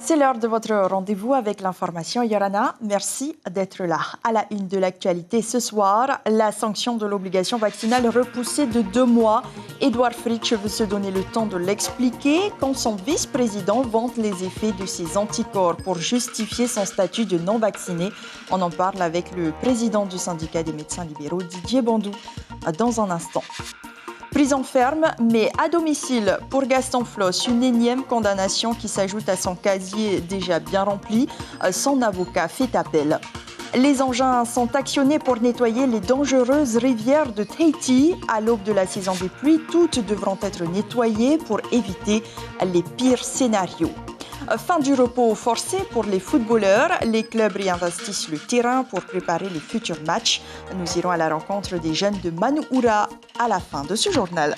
C'est l'heure de votre rendez-vous avec l'information. Yorana, merci d'être là. À la une de l'actualité ce soir, la sanction de l'obligation vaccinale repoussée de 2 mois. Édouard Fritsch veut se donner le temps de l'expliquer quand son vice-président vante les effets de ses anticorps pour justifier son statut de non-vacciné. On en parle avec le président du syndicat des médecins libéraux, Didier Bandou, dans un instant. Prison ferme, mais à domicile pour Gaston Flosse, une énième condamnation qui s'ajoute à son casier déjà bien rempli. Son avocat fait appel. Les engins sont actionnés pour nettoyer les dangereuses rivières de Tahiti. À l'aube de la saison des pluies, toutes devront être nettoyées pour éviter les pires scénarios. Fin du repos forcé pour les footballeurs. Les clubs réinvestissent le terrain pour préparer les futurs matchs. Nous irons à la rencontre des jeunes de Manououra à la fin de ce journal.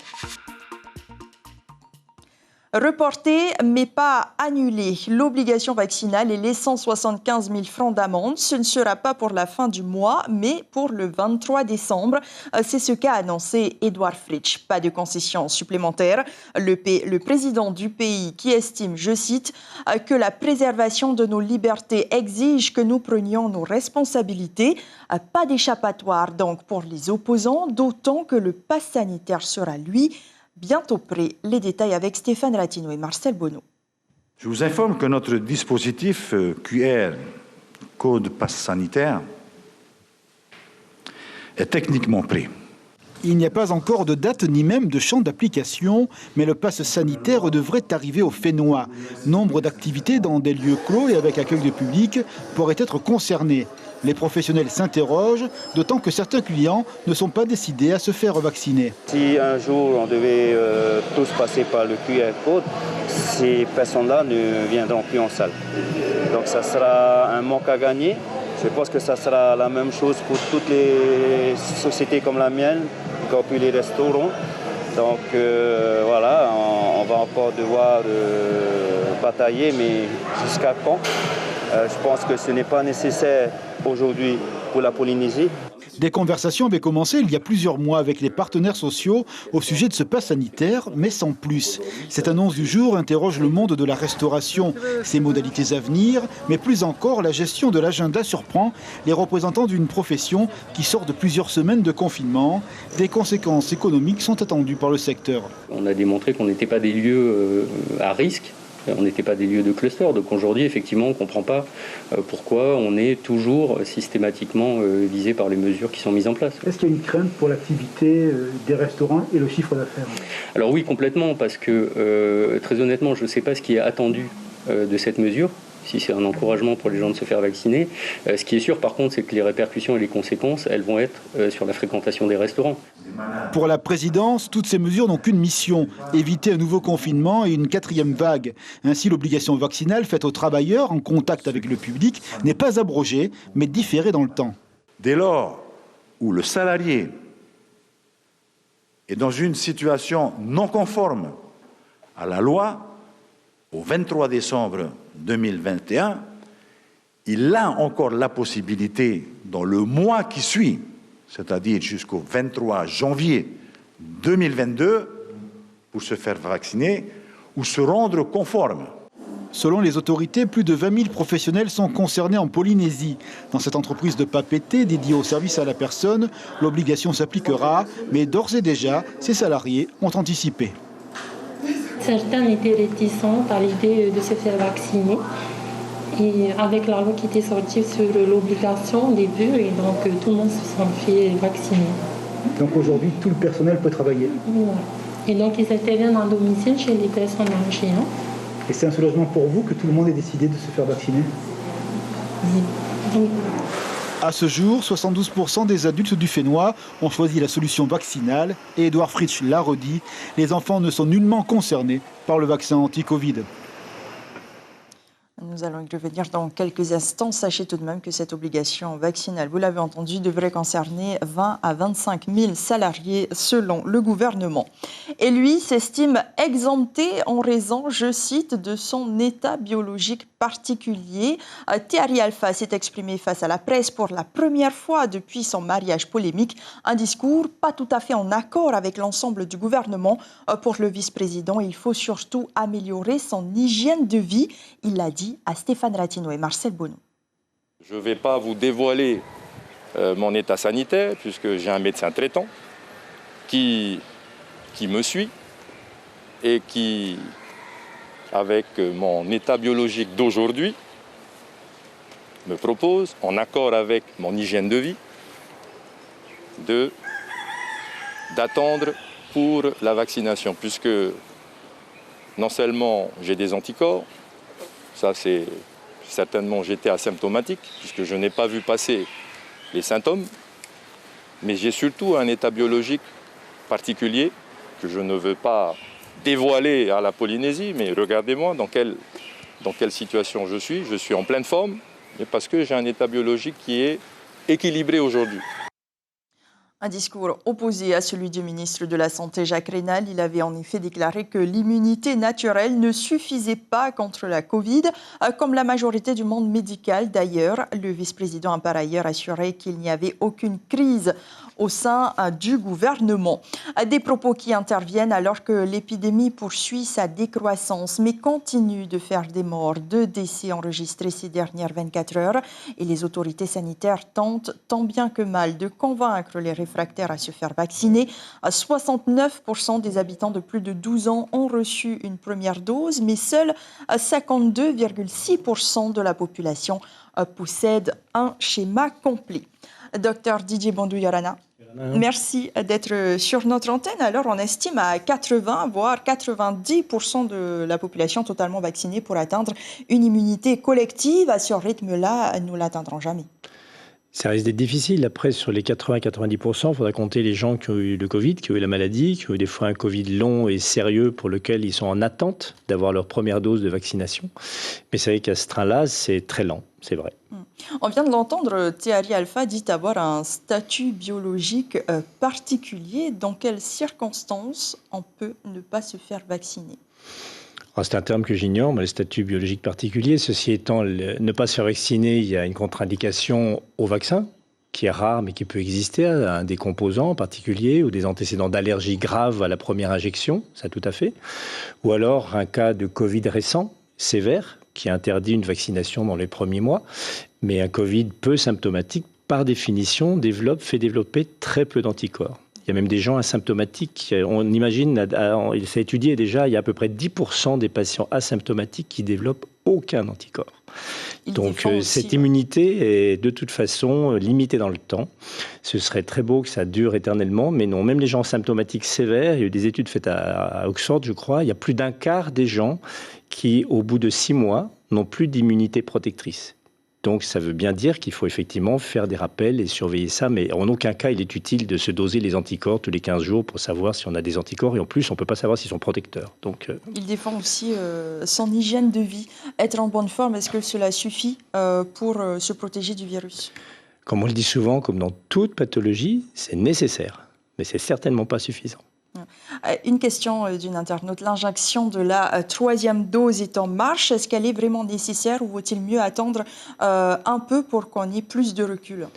Reporter, mais pas annuler l'obligation vaccinale et les 175 000 francs d'amende. Ce ne sera pas pour la fin du mois, mais pour le 23 décembre. C'est ce qu'a annoncé Édouard Fritsch. Pas de concessions supplémentaires. Le président du pays qui estime, je cite, que la préservation de nos libertés exige que nous prenions nos responsabilités. Pas d'échappatoire donc pour les opposants, d'autant que le pass sanitaire sera, lui, bientôt prêt. Les détails avec Stéphane Ratino et Marcel Bonneau. Je vous informe que notre dispositif QR, code passe sanitaire, est techniquement prêt. Il n'y a pas encore de date ni même de champ d'application, mais le pass sanitaire devrait arriver au Fénois. Nombre d'activités dans des lieux clos et avec accueil de public pourraient être concernés. Les professionnels s'interrogent, d'autant que certains clients ne sont pas décidés à se faire vacciner. Si un jour on devait tous passer par le QR code, ces personnes-là ne viendront plus en salle. Donc ça sera un manque à gagner. Je pense que ça sera la même chose pour toutes les sociétés comme la mienne, y compris les restaurants. Donc voilà, on va encore devoir batailler, mais jusqu'à quand ? Je pense que ce n'est pas nécessaire aujourd'hui pour la Polynésie. Des conversations avaient commencé il y a plusieurs mois avec les partenaires sociaux au sujet de ce pass sanitaire, mais sans plus. Cette annonce du jour interroge le monde de la restauration, ses modalités à venir, mais plus encore la gestion de l'agenda surprend les représentants d'une profession qui sort de plusieurs semaines de confinement. Des conséquences économiques sont attendues par le secteur. On a démontré qu'on n'était pas des lieux à risque. On n'était pas des lieux de cluster. Donc aujourd'hui, effectivement, on ne comprend pas pourquoi on est toujours systématiquement visé par les mesures qui sont mises en place. Est-ce qu'il y a une crainte pour l'activité des restaurants et le chiffre d'affaires ? Alors oui, complètement, parce que très honnêtement, je ne sais pas ce qui est attendu de cette mesure, si c'est un encouragement pour les gens de se faire vacciner. Ce qui est sûr, par contre, c'est que les répercussions et les conséquences, elles vont être sur la fréquentation des restaurants. Pour la présidence, toutes ces mesures n'ont qu'une mission, éviter un nouveau confinement et une 4e vague. Ainsi, l'obligation vaccinale faite aux travailleurs en contact avec le public n'est pas abrogée, mais différée dans le temps. Dès lors où le salarié est dans une situation non conforme à la loi, au 23 décembre 2021, il a encore la possibilité, dans le mois qui suit, c'est-à-dire jusqu'au 23 janvier 2022, pour se faire vacciner ou se rendre conforme. Selon les autorités, plus de 20 000 professionnels sont concernés en Polynésie. Dans cette entreprise de papeté dédiée au service à la personne, l'obligation s'appliquera, mais d'ores et déjà, ces salariés ont anticipé. Certains étaient réticents à l'idée de se faire vacciner. Et avec la loi qui était sortie sur l'obligation des vœux, et donc tout le monde se sent fait vacciner. Donc aujourd'hui, tout le personnel peut travailler. Ouais. Et donc ils interviennent en domicile chez les personnes âgées. Et c'est un soulagement pour vous que tout le monde ait décidé de se faire vacciner ? Oui. À ce jour, 72% des adultes du Fénois ont choisi la solution vaccinale et Édouard Fritsch l'a redit, les enfants ne sont nullement concernés par le vaccin anti-Covid. Nous allons y revenir dans quelques instants. Sachez tout de même que cette obligation vaccinale, vous l'avez entendu, devrait concerner 20 à 25 000 salariés selon le gouvernement. Et lui s'estime exempté en raison, je cite, de son état biologique particulier. Thierry Alpha s'est exprimé face à la presse pour la première fois depuis son mariage polémique. Un discours pas tout à fait en accord avec l'ensemble du gouvernement. Pour le vice-président, il faut surtout améliorer son hygiène de vie. Il l'a dit à Stéphane Ratino et Marcel Bonneau. Je ne vais pas vous dévoiler mon état sanitaire puisque j'ai un médecin traitant qui me suit et qui, avec mon état biologique d'aujourd'hui, me propose, en accord avec mon hygiène de vie, d'attendre pour la vaccination, puisque non seulement j'ai des anticorps, ça c'est certainement j'étais asymptomatique, puisque je n'ai pas vu passer les symptômes, mais j'ai surtout un état biologique particulier que je ne veux pas dévoiler à la Polynésie, mais regardez-moi dans quelle situation je suis. Je suis en pleine forme, mais parce que j'ai un état biologique qui est équilibré aujourd'hui. Un discours opposé à celui du ministre de la Santé, Jacques Raynal. Il avait en effet déclaré que l'immunité naturelle ne suffisait pas contre la Covid, comme la majorité du monde médical. D'ailleurs, le vice-président a par ailleurs assuré qu'il n'y avait aucune crise au sein du gouvernement. Des propos qui interviennent alors que l'épidémie poursuit sa décroissance, mais continue de faire des morts, 2 décès enregistrés ces dernières 24 heures. Et les autorités sanitaires tentent tant bien que mal de convaincre les réfractaires à se faire vacciner. 69% des habitants de plus de 12 ans ont reçu une première dose, mais seuls 52,6% de la population possèdent un schéma complet. Docteur Didier Bondou-Yorana, merci d'être sur notre antenne. Alors, on estime à 80 voire 90% de la population totalement vaccinée pour atteindre une immunité collective. À ce rythme-là, nous ne l'atteindrons jamais. Ça risque d'être difficile. Après, sur les 80-90%, il faudra compter les gens qui ont eu le Covid, qui ont eu la maladie, qui ont eu des fois un Covid long et sérieux pour lequel ils sont en attente d'avoir leur première dose de vaccination. Mais c'est vrai qu'à ce train-là, c'est très lent, c'est vrai. On vient de l'entendre, Thierry Alpha dit avoir un statut biologique particulier. Dans quelles circonstances on peut ne pas se faire vacciner ? C'est un terme que j'ignore, mais le statut biologique particulier. Ceci étant, ne pas se faire vacciner, il y a une contre-indication au vaccin, qui est rare, mais qui peut exister, à des composants en particulier, ou des antécédents d'allergie grave à la première injection, ça tout à fait. Ou alors un cas de Covid récent, sévère, qui interdit une vaccination dans les premiers mois. Mais un Covid peu symptomatique, par définition, fait développer très peu d'anticorps. Il y a même des gens asymptomatiques. On imagine, il s'est étudié déjà, il y a à peu près 10% des patients asymptomatiques qui développent aucun anticorps. Donc cette immunité est de toute façon limitée dans le temps. Ce serait très beau que ça dure éternellement, mais non. Même les gens symptomatiques sévères, il y a eu des études faites à Oxford, je crois, il y a plus d'un quart des gens qui, au bout de 6 mois, n'ont plus d'immunité protectrice. Donc ça veut bien dire qu'il faut effectivement faire des rappels et surveiller ça, mais en aucun cas il est utile de se doser les anticorps tous les 15 jours pour savoir si on a des anticorps, et en plus on ne peut pas savoir s'ils sont protecteurs. Donc, Il défend aussi son hygiène de vie. Être en bonne forme, est-ce que cela suffit pour se protéger du virus ? Comme on le dit souvent, comme dans toute pathologie, c'est nécessaire, mais c'est certainement pas suffisant. Une question d'une internaute. L'injection de la 3e dose est en marche. Est-ce qu'elle est vraiment nécessaire ou vaut-il mieux attendre un peu pour qu'on ait plus de recul ?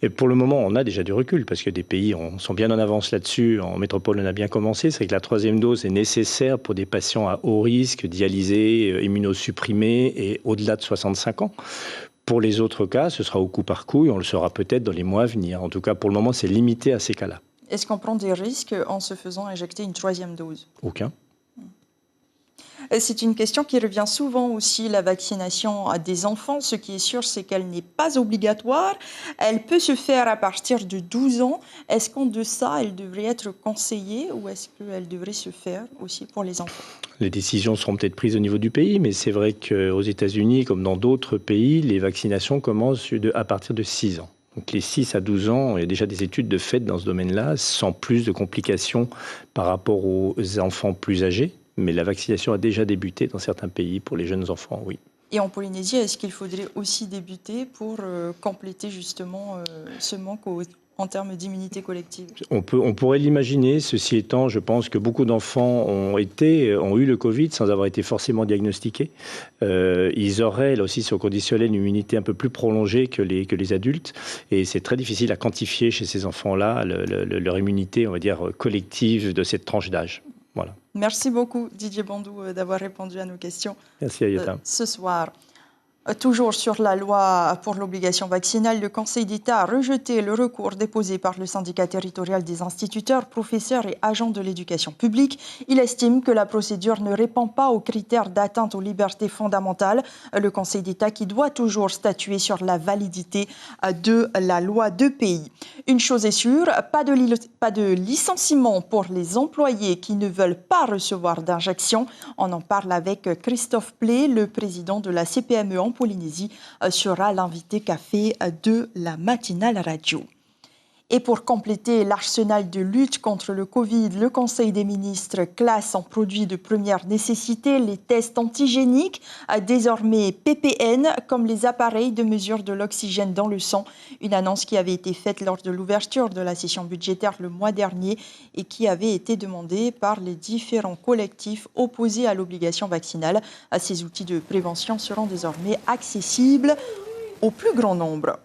Et pour le moment, on a déjà du recul parce que des pays sont bien en avance là-dessus. En métropole, on a bien commencé. C'est que la 3e dose est nécessaire pour des patients à haut risque, dialysés, immunosupprimés et au-delà de 65 ans. Pour les autres cas, ce sera au coup par coup et on le saura peut-être dans les mois à venir. En tout cas, pour le moment, c'est limité à ces cas-là. Est-ce qu'on prend des risques en se faisant injecter une 3e dose ? Aucun. C'est une question qui revient souvent aussi, la vaccination des enfants. Ce qui est sûr, c'est qu'elle n'est pas obligatoire. Elle peut se faire à partir de 12 ans. Est-ce qu'en deçà, elle devrait être conseillée ou est-ce qu'elle devrait se faire aussi pour les enfants ? Les décisions seront peut-être prises au niveau du pays, mais c'est vrai qu'aux États-Unis, comme dans d'autres pays, les vaccinations commencent à partir de 6 ans. Donc les 6 à 12 ans, il y a déjà des études de fait dans ce domaine-là, sans plus de complications par rapport aux enfants plus âgés. Mais la vaccination a déjà débuté dans certains pays pour les jeunes enfants, oui. Et en Polynésie, est-ce qu'il faudrait aussi débuter pour compléter justement ce manque en termes d'immunité collective? On pourrait l'imaginer. Ceci étant, je pense que beaucoup d'enfants ont eu le Covid sans avoir été forcément diagnostiqués. Ils auraient, là aussi, sur conditionnel, une immunité un peu plus prolongée que les adultes. Et c'est très difficile à quantifier chez ces enfants-là leur immunité, on va dire, collective de cette tranche d'âge. Voilà. Merci beaucoup, Didier Bandou, d'avoir répondu à nos questions. Merci, Ayota. Ce soir. Toujours sur la loi pour l'obligation vaccinale, le Conseil d'État a rejeté le recours déposé par le syndicat territorial des instituteurs, professeurs et agents de l'éducation publique. Il estime que la procédure ne répond pas aux critères d'atteinte aux libertés fondamentales. Le Conseil d'État qui doit toujours statuer sur la validité de la loi de pays. Une chose est sûre, pas de licenciement pour les employés qui ne veulent pas recevoir d'injection. On en parle avec Christophe Plé, le président de la CPME en Polynésie, sera l'invité café de la matinale radio. Et pour compléter l'arsenal de lutte contre le Covid, le Conseil des ministres classe en produits de première nécessité les tests antigéniques, désormais PPN, comme les appareils de mesure de l'oxygène dans le sang. Une annonce qui avait été faite lors de l'ouverture de la session budgétaire le mois dernier et qui avait été demandée par les différents collectifs opposés à l'obligation vaccinale. Ces outils de prévention seront désormais accessibles au plus grand nombre.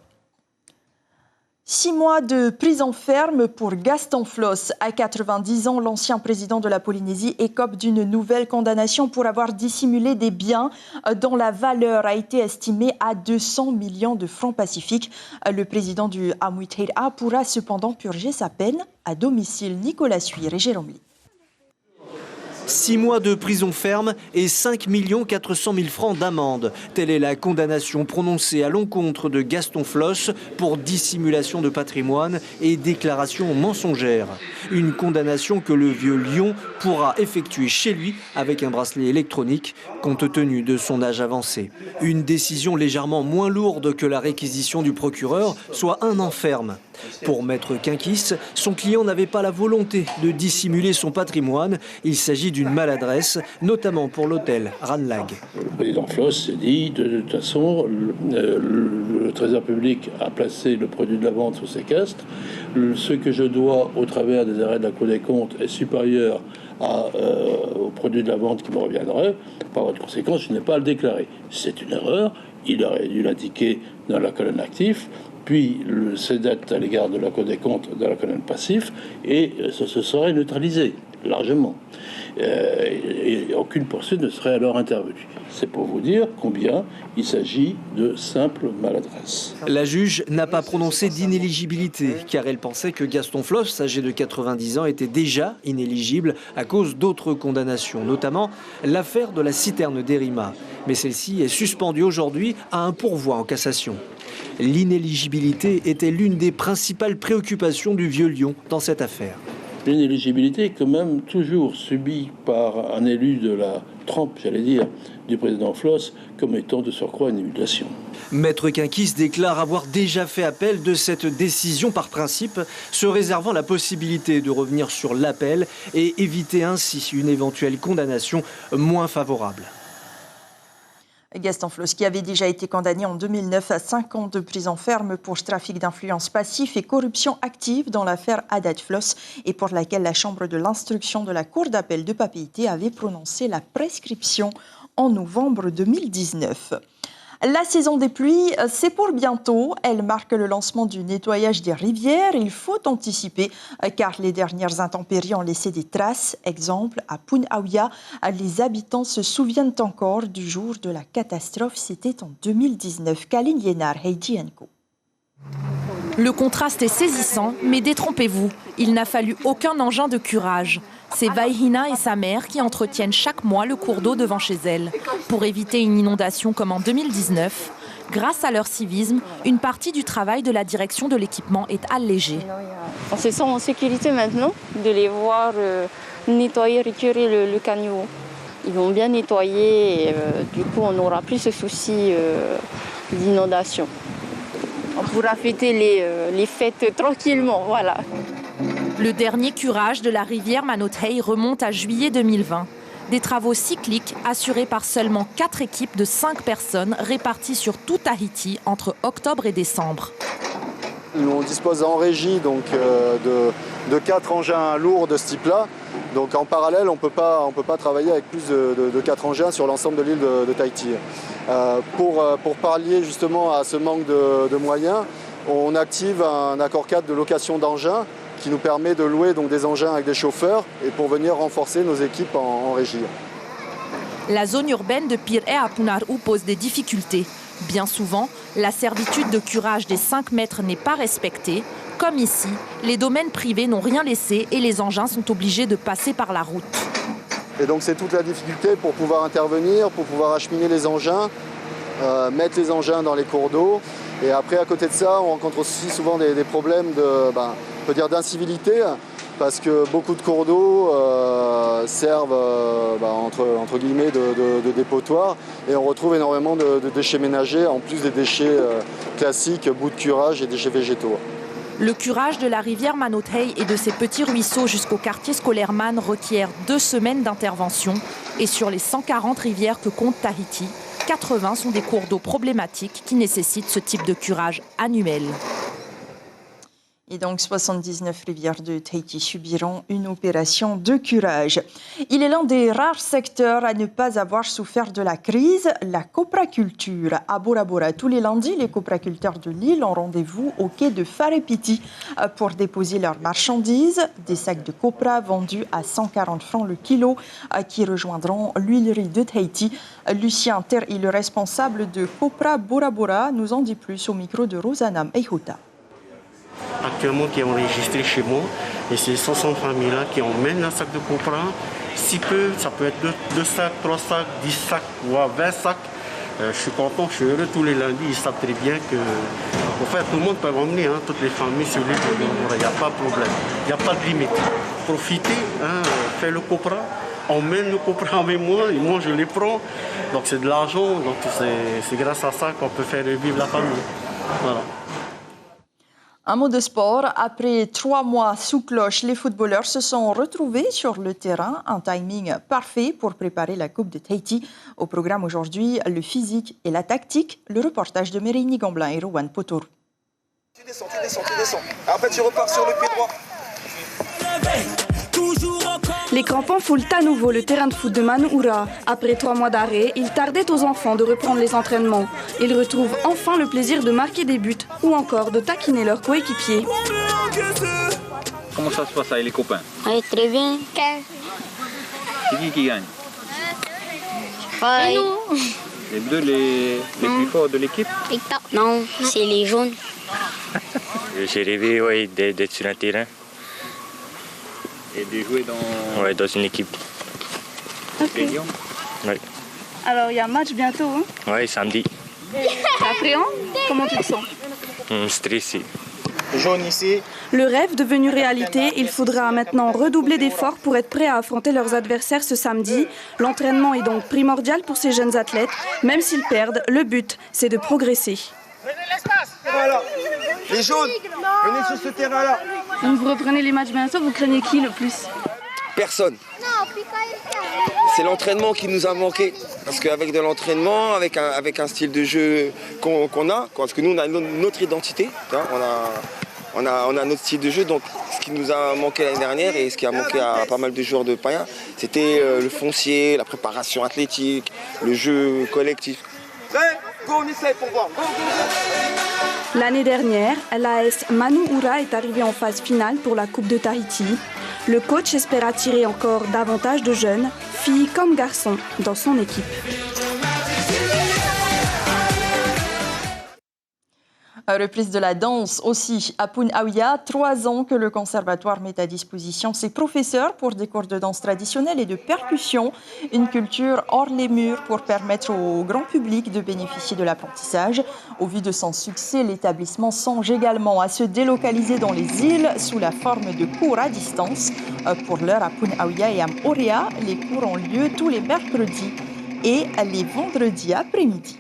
6 mois de prison ferme pour Gaston Flosse. À 90 ans, l'ancien président de la Polynésie écope d'une nouvelle condamnation pour avoir dissimulé des biens dont la valeur a été estimée à 200 millions de francs pacifiques. Le président du Amuitheira pourra cependant purger sa peine à domicile. Nicolas Suire et Jérôme Lee. 6 mois de prison ferme et 5 400 000 francs d'amende. Telle est la condamnation prononcée à l'encontre de Gaston Flosse pour dissimulation de patrimoine et déclaration mensongère. Une condamnation que le vieux lion pourra effectuer chez lui avec un bracelet électronique compte tenu de son âge avancé. Une décision légèrement moins lourde que la réquisition du procureur, soit 1 an ferme. Pour Maître Quinkis, son client n'avait pas la volonté de dissimuler son patrimoine. Il s'agit d'une maladresse, notamment pour l'hôtel Ranlag. Le président Flosse s'est dit, de toute façon, le Trésor public a placé le produit de la vente sous séquestre. Ce que je dois au travers des arrêts de la Cour des comptes est supérieur au produit de la vente qui me reviendrait. Par votre conséquence, je n'ai pas à le déclarer. C'est une erreur. Il aurait dû l'indiquer dans la colonne actif, puis ses dettes à l'égard de la Cour des comptes dans la colonne passif, et ça se serait neutralisé largement. Et aucune poursuite ne serait alors intervenue. C'est pour vous dire combien il s'agit de simple maladresse. La juge n'a pas prononcé d'inéligibilité, car elle pensait que Gaston Flosse, âgé de 90 ans, était déjà inéligible à cause d'autres condamnations, notamment l'affaire de la citerne d'Erima. Mais celle-ci est suspendue aujourd'hui à un pourvoi en cassation. L'inéligibilité était l'une des principales préoccupations du vieux lion dans cette affaire. L'inéligibilité est quand même toujours subie par un élu de la trempe, j'allais dire, du président Flosse, comme étant de surcroît une humiliation. Maître Quinkis déclare avoir déjà fait appel de cette décision par principe, se réservant la possibilité de revenir sur l'appel et éviter ainsi une éventuelle condamnation moins favorable. Gaston Flosse, qui avait déjà été condamné en 2009 à 5 ans de prison ferme pour trafic d'influence passif et corruption active dans l'affaire Haddad Flosse et pour laquelle la Chambre de l'instruction de la Cour d'appel de Papeete avait prononcé la prescription en novembre 2019. La saison des pluies, c'est pour bientôt. Elle marque le lancement du nettoyage des rivières. Il faut anticiper car les dernières intempéries ont laissé des traces. Exemple, à Punaouia, les habitants se souviennent encore du jour de la catastrophe. C'était en 2019. Kaline Liénard, Heidi Enko. Le contraste est saisissant, mais détrompez-vous, il n'a fallu aucun engin de curage. C'est Vaihina et sa mère qui entretiennent chaque mois le cours d'eau devant chez elles. Pour éviter une inondation comme en 2019, grâce à leur civisme, une partie du travail de la direction de l'équipement est allégée. On se sent en sécurité maintenant de les voir nettoyer, récurer le caniveau. Ils vont bien nettoyer et du coup on n'aura plus ce souci d'inondation. On pourra fêter les fêtes tranquillement, voilà. Le dernier curage de la rivière Manothei remonte à juillet 2020. Des travaux cycliques assurés par seulement 4 équipes de 5 personnes réparties sur tout Tahiti entre octobre et décembre. On dispose en régie donc, de 4 engins lourds de ce type-là. Donc en parallèle, on ne peut pas travailler avec plus de 4 engins sur l'ensemble de l'île de Tahiti. Pour pallier justement à ce manque de moyens, on active un accord cadre de location d'engins qui nous permet de louer donc, des engins avec des chauffeurs et pour venir renforcer nos équipes en régie. La zone urbaine de Pire à Punar'u pose des difficultés. Bien souvent, la servitude de curage des 5 mètres n'est pas respectée. Comme ici, les domaines privés n'ont rien laissé et les engins sont obligés de passer par la route. Et donc c'est toute la difficulté pour pouvoir intervenir, pour pouvoir acheminer les engins, mettre les engins dans les cours d'eau. Et après, à côté de ça, on rencontre aussi souvent des problèmes d'incivilité, parce que beaucoup de cours d'eau servent entre guillemets de dépotoir, et on retrouve énormément de déchets ménagers, en plus des déchets classiques, bouts de curage et déchets végétaux. Le curage de la rivière Manothei et de ses petits ruisseaux jusqu'au quartier scolaire Man requiert 2 semaines d'intervention. Et sur les 140 rivières que compte Tahiti, 80 sont des cours d'eau problématiques qui nécessitent ce type de curage annuel. Et donc 79 rivières de Tahiti subiront une opération de curage. Il est l'un des rares secteurs à ne pas avoir souffert de la crise, la copraculture. À Bora Bora, tous les lundis, les copraculteurs de l'île ont rendez-vous au quai de Wharepiti pour déposer leurs marchandises. Des sacs de copra vendus à 140 francs le kilo qui rejoindront l'huilerie de Tahiti. Lucien Ter est le responsable de Copra Bora Bora, nous en dit plus au micro de Rosanam Eihuta. Actuellement qui est enregistré chez moi, et c'est 500 familles-là qui emmènent un sac de copra. Si peu, ça peut être 2 sacs, 3 sacs, 10 sacs, voire 20 sacs. Je suis content, je suis heureux tous les lundis. Ils savent très bien que en fait, tout le monde peut emmener, toutes les familles sur l'île de Bora Bora. Il n'y a pas de problème, il n'y a pas de limite. Profitez, faites le copra, emmène le copra avec moi, et moi je les prends. Donc c'est de l'argent, donc c'est grâce à ça qu'on peut faire revivre la famille. Voilà. Un mot de sport. Après 3 mois sous cloche, les footballeurs se sont retrouvés sur le terrain. Un timing parfait pour préparer la Coupe de Tahiti. Au programme aujourd'hui, le physique et la tactique. Le reportage de Merini Gamblin et Rowan Potoru. Tu descends. Après, tu repars sur le pied droit. Les crampons foulent à nouveau le terrain de foot de Manu'ura. Après 3 mois d'arrêt, il tardait aux enfants de reprendre les entraînements. Ils retrouvent enfin le plaisir de marquer des buts ou encore de taquiner leurs coéquipiers. Comment ça se passe avec les copains? Oui, très bien. C'est qui gagne? Ouais. Les bleus, les plus forts de l'équipe? Non, c'est les jaunes. J'ai rêvé d'être sur un terrain. Et de jouer dans une équipe. Okay. Ouais. Alors il y a un match bientôt, hein? Oui, samedi. Appréhend? Comment tu te sens? Stressé. Jaune ici. Le rêve devenu réalité, il faudra maintenant redoubler d'efforts pour être prêt à affronter leurs adversaires ce samedi. L'entraînement est donc primordial pour ces jeunes athlètes. Même s'ils perdent, le but, c'est de progresser. Voilà. Les jaunes, venez sur ce terrain-là. Donc vous reprenez les matchs bientôt, vous craignez qui le plus? Personne. C'est l'entraînement qui nous a manqué. Parce qu'avec de l'entraînement, avec un style de jeu qu'on a, parce que nous on a notre identité, on a notre style de jeu, donc ce qui nous a manqué l'année dernière et ce qui a manqué à pas mal de joueurs de Païa, c'était le foncier, la préparation athlétique, le jeu collectif. Go, on essaye pour voir. Go. L'année dernière, l'AS Manu'ura est arrivé en phase finale pour la Coupe de Tahiti. Le coach espère attirer encore davantage de jeunes, filles comme garçons, dans son équipe. Reprise de la danse aussi à Pun'Awia. 3 ans que le conservatoire met à disposition ses professeurs pour des cours de danse traditionnelle et de percussion. Une culture hors les murs pour permettre au grand public de bénéficier de l'apprentissage. Au vu de son succès, l'établissement songe également à se délocaliser dans les îles sous la forme de cours à distance. Pour l'heure, à Pun'Awia et à Moorea, les cours ont lieu tous les mercredis et les vendredis après-midi.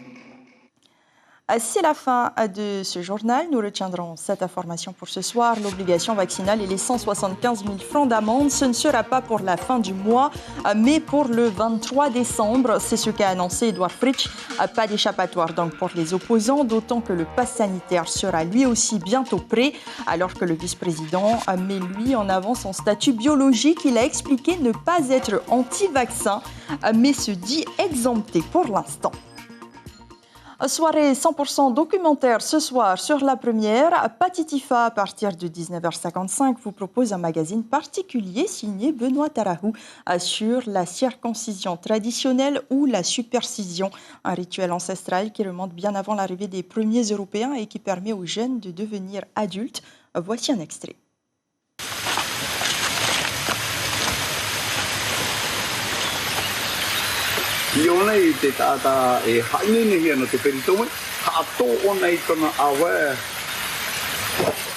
C'est la fin de ce journal. Nous retiendrons cette information pour ce soir. L'obligation vaccinale et les 175 000 francs d'amende, ce ne sera pas pour la fin du mois, mais pour le 23 décembre. C'est ce qu'a annoncé Edouard Fritsch. Pas d'échappatoire donc pour les opposants, d'autant que le pass sanitaire sera lui aussi bientôt prêt, alors que le vice-président met lui en avant son statut biologique. Il a expliqué ne pas être anti-vaccin, mais se dit exempté pour l'instant. Soirée 100% documentaire ce soir sur la première. Patitifa, à partir de 19h55, vous propose un magazine particulier signé Benoît Tarahou sur la circoncision traditionnelle ou la supercision, un rituel ancestral qui remonte bien avant l'arrivée des premiers Européens et qui permet aux jeunes de devenir adultes. Voici un extrait. Iona I te tata e hainene hia no te peritome, hato ona I tona awe,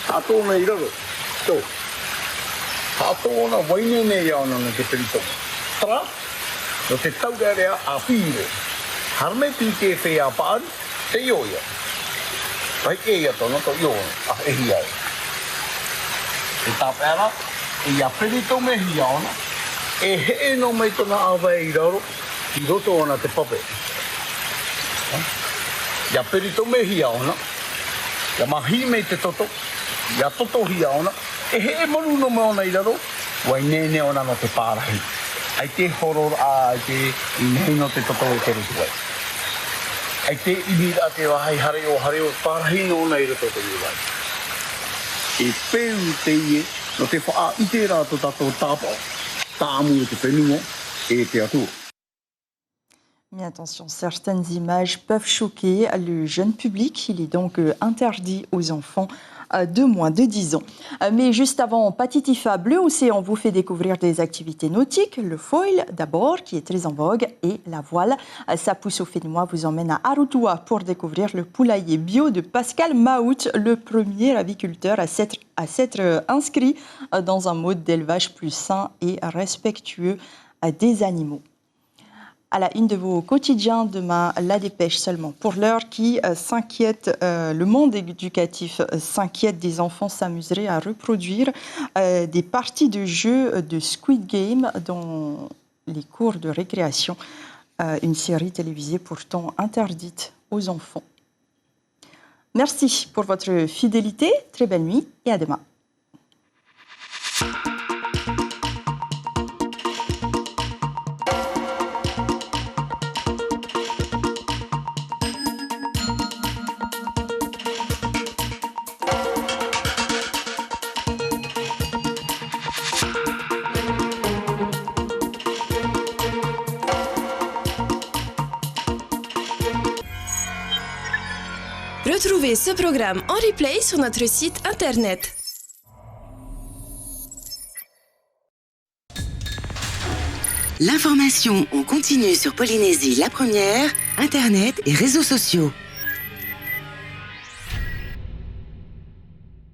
hato ona I raro, tō. Hato ona wainene ia ona no te peritome. Tra, no te taurarea a pire, harme pi te whea pāri, te ioia. Pai e ia tona to iona, a e hia e. Te tāpera, e ia peritome hia ona, e he no mai tona awe I raro, I roto ona te pape. Ia peritome hia ona, ia mahi me te toto, ia toto hia ona, e he manu no me ona I raro, wai nene ona no te pārahi. Ai te horor ai te I nei no te toto o te rutu wai. Ai te inira te wahai hare o pārahi no ona I roto te ruwai. E peu te ie, no te wha I te rato tato tāpau, tāmu e te penungo, e te atua. Mais attention, certaines images peuvent choquer le jeune public. Il est donc interdit aux enfants de moins de 10 ans. Mais juste avant, Patitifa Bleu Océan vous fait découvrir des activités nautiques. Le foil d'abord, qui est très en vogue, et la voile. Sa pousse au Féninois vous emmène à Arutua pour découvrir le poulailler bio de Pascal Maout, le premier aviculteur à s'être inscrit dans un mode d'élevage plus sain et respectueux des animaux. À la une de vos quotidiens, demain, la dépêche seulement pour l'heure qui s'inquiète, le monde éducatif s'inquiète des enfants s'amuseraient à reproduire des parties de jeux de Squid Game dans les cours de récréation, une série télévisée pourtant interdite aux enfants. Merci pour votre fidélité, très belle nuit et à demain. Retrouvez ce programme en replay sur notre site internet. L'information en continu sur Polynésie la première, internet et réseaux sociaux.